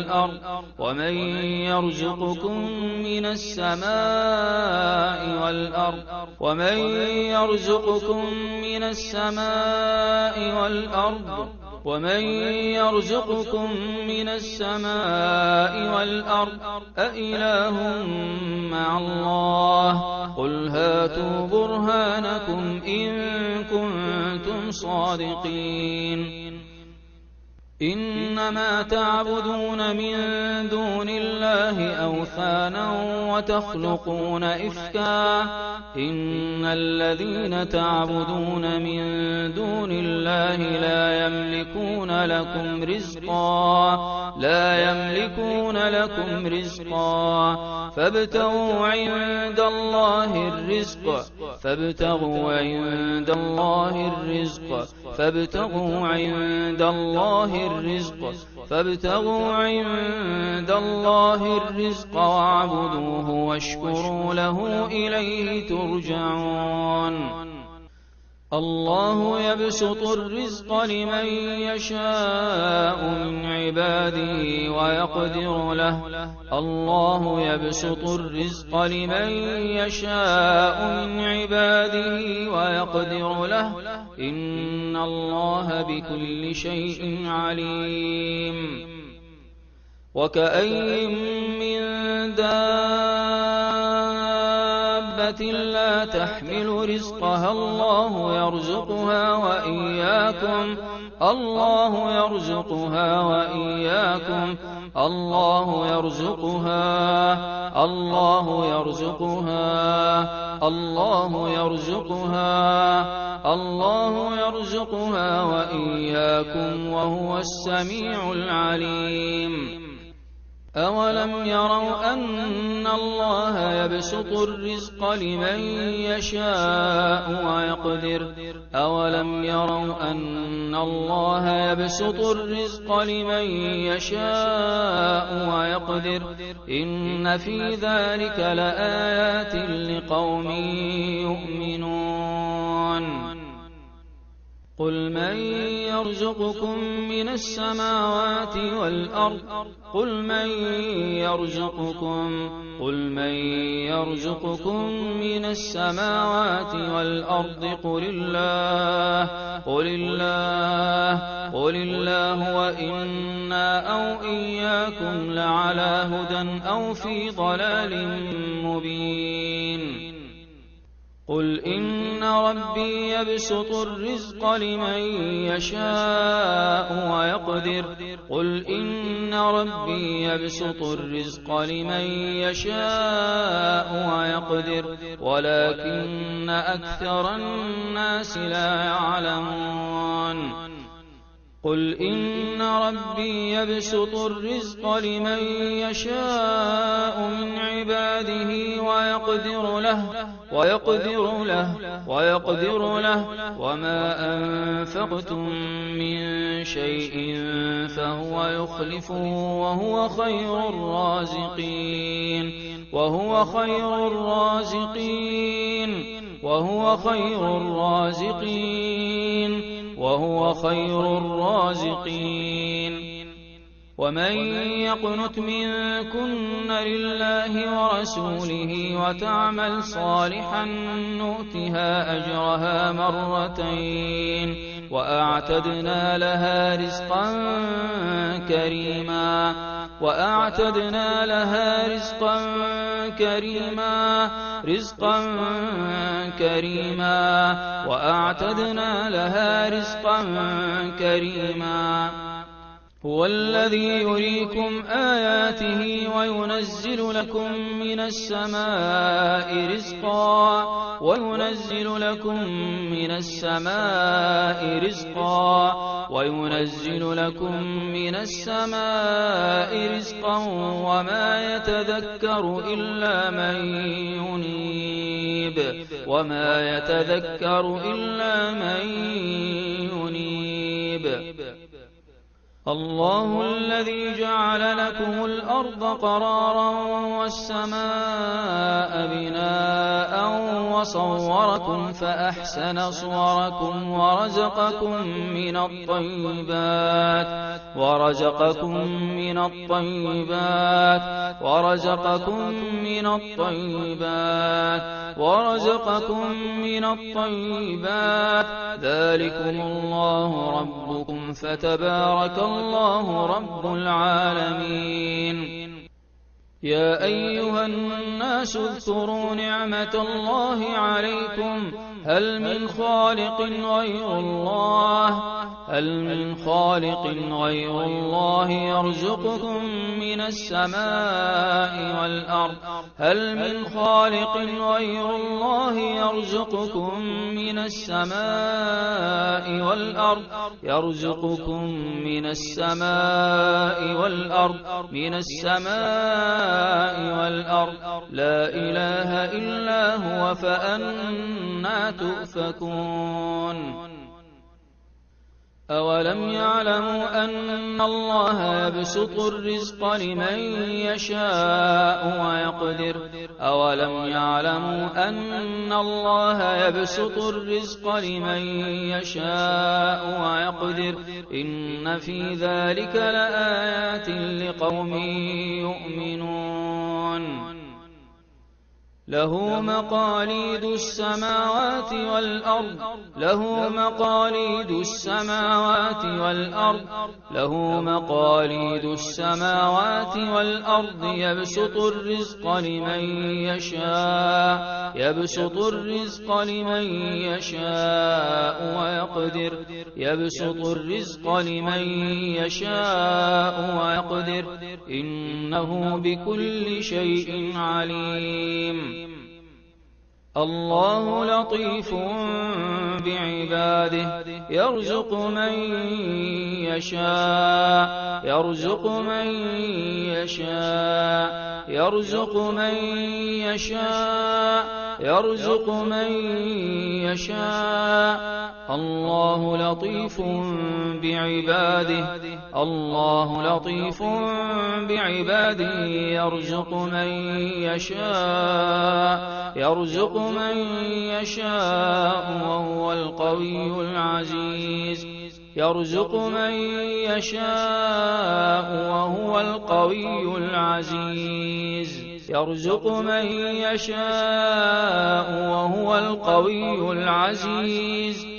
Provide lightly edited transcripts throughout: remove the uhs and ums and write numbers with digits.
والأرض ومن يرزقكم من السماء والأرض ومن يرزقكم من السماء والأرض ومن يرزقكم من السماء والأرض أإله مع الله قل هاتوا برهانكم إن كنتم صادقين إنما تعبدون من دون الله أوثانا وتخلقون إفكا إن الذين تعبدون من دون الله لا يملكون لكم رزقا فابتغوا عند الله الرزق فابتغوا عند الله الرزق واعبدوه واشكروا له إليه ترجعون الله يبسط الرزق لمن يشاء من عباده ويقدر له إن الله بكل شيء عليم وكأي من دابة لا تحمل رزقها الله يرزقها وإياكم وهو السميع العليم أولم يروا أن الله يبسط الرزق لمن يشاء ويقدر إن في ذلك لآيات لقوم يؤمنون قل من يرزقكم من السماوات والأرض قل من يرزقكم من السماوات والأرض قل الله وإنا أو إياكم لعلى هدى أو في ضلال مبين قل إن ربي يبسط الرزق لمن يشاء ويقدر ولكن أكثر الناس لا يعلمون قل إن ربي يبسط الرزق لمن يشاء من عباده ويقدر له وما أنفقتم من شيء فهو يخلفه وهو خير الرازقين ومن يقنت منكن لله ورسوله وتعمل صالحا نؤتها أجرها مرتين وأعتدنا لها رزقا كريما هو الذي يريكم آياته وينزل لكم من السماء رزقا وما يتذكر إلا من ينيب الله الذي جعل لكم الأرض قرارا والسماء بناء وصوركم فأحسن صوركم ورزقكم من الطيبات ذلكم الله ربكم فتبارك الله رب العالمين. يا أيها الناس اذكروا نعمة الله عليكم هل من خالق غير الله يرزقكم من السماء والأرض لا إله إلا هو فأنى تؤفكون. أولم يعلموا أن الله يبسط الرزق لمن يشاء ويقدر إن في ذلك لآيات لقوم يؤمنون. له مقاليد السماوات والأرض يبسط الرزق لمن يشاء ويقدر إنه بكل شيء عليم. الله لطيف بعباده يرزق من يشاء الله لطيف بعباده يرزق من يشاء وهو القوي العزيز.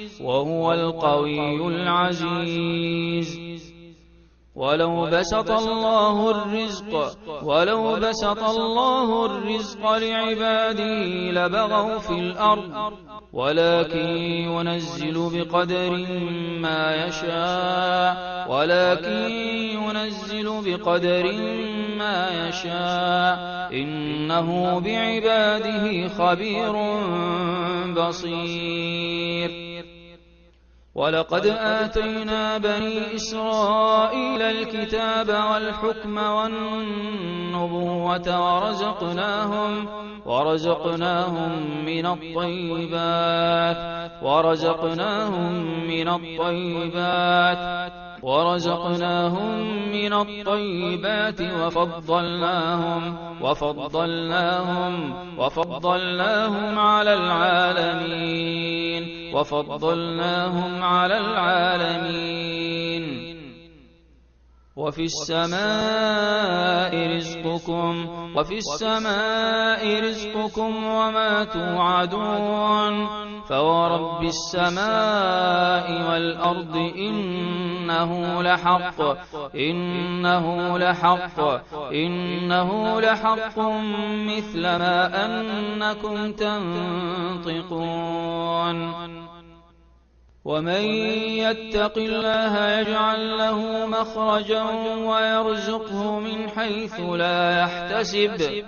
ولو بسط الله الرزق لعباده لبغوا في الأرض ولكن ينزل بقدر ما يشاء إنه بعباده خبير بصير. ولقد آتينا بني إسرائيل الكتاب والحكم والنبوة ورزقناهم من الطيبات وفضلناهم على العالمين. وفي السماء رزقكم وما توعدون فورب السماء والأرض إنه لحق مثل ما أنكم تنطقون. ومن يتق الله يجعل له مخرجا ويرزقه من حيث لا يحتسب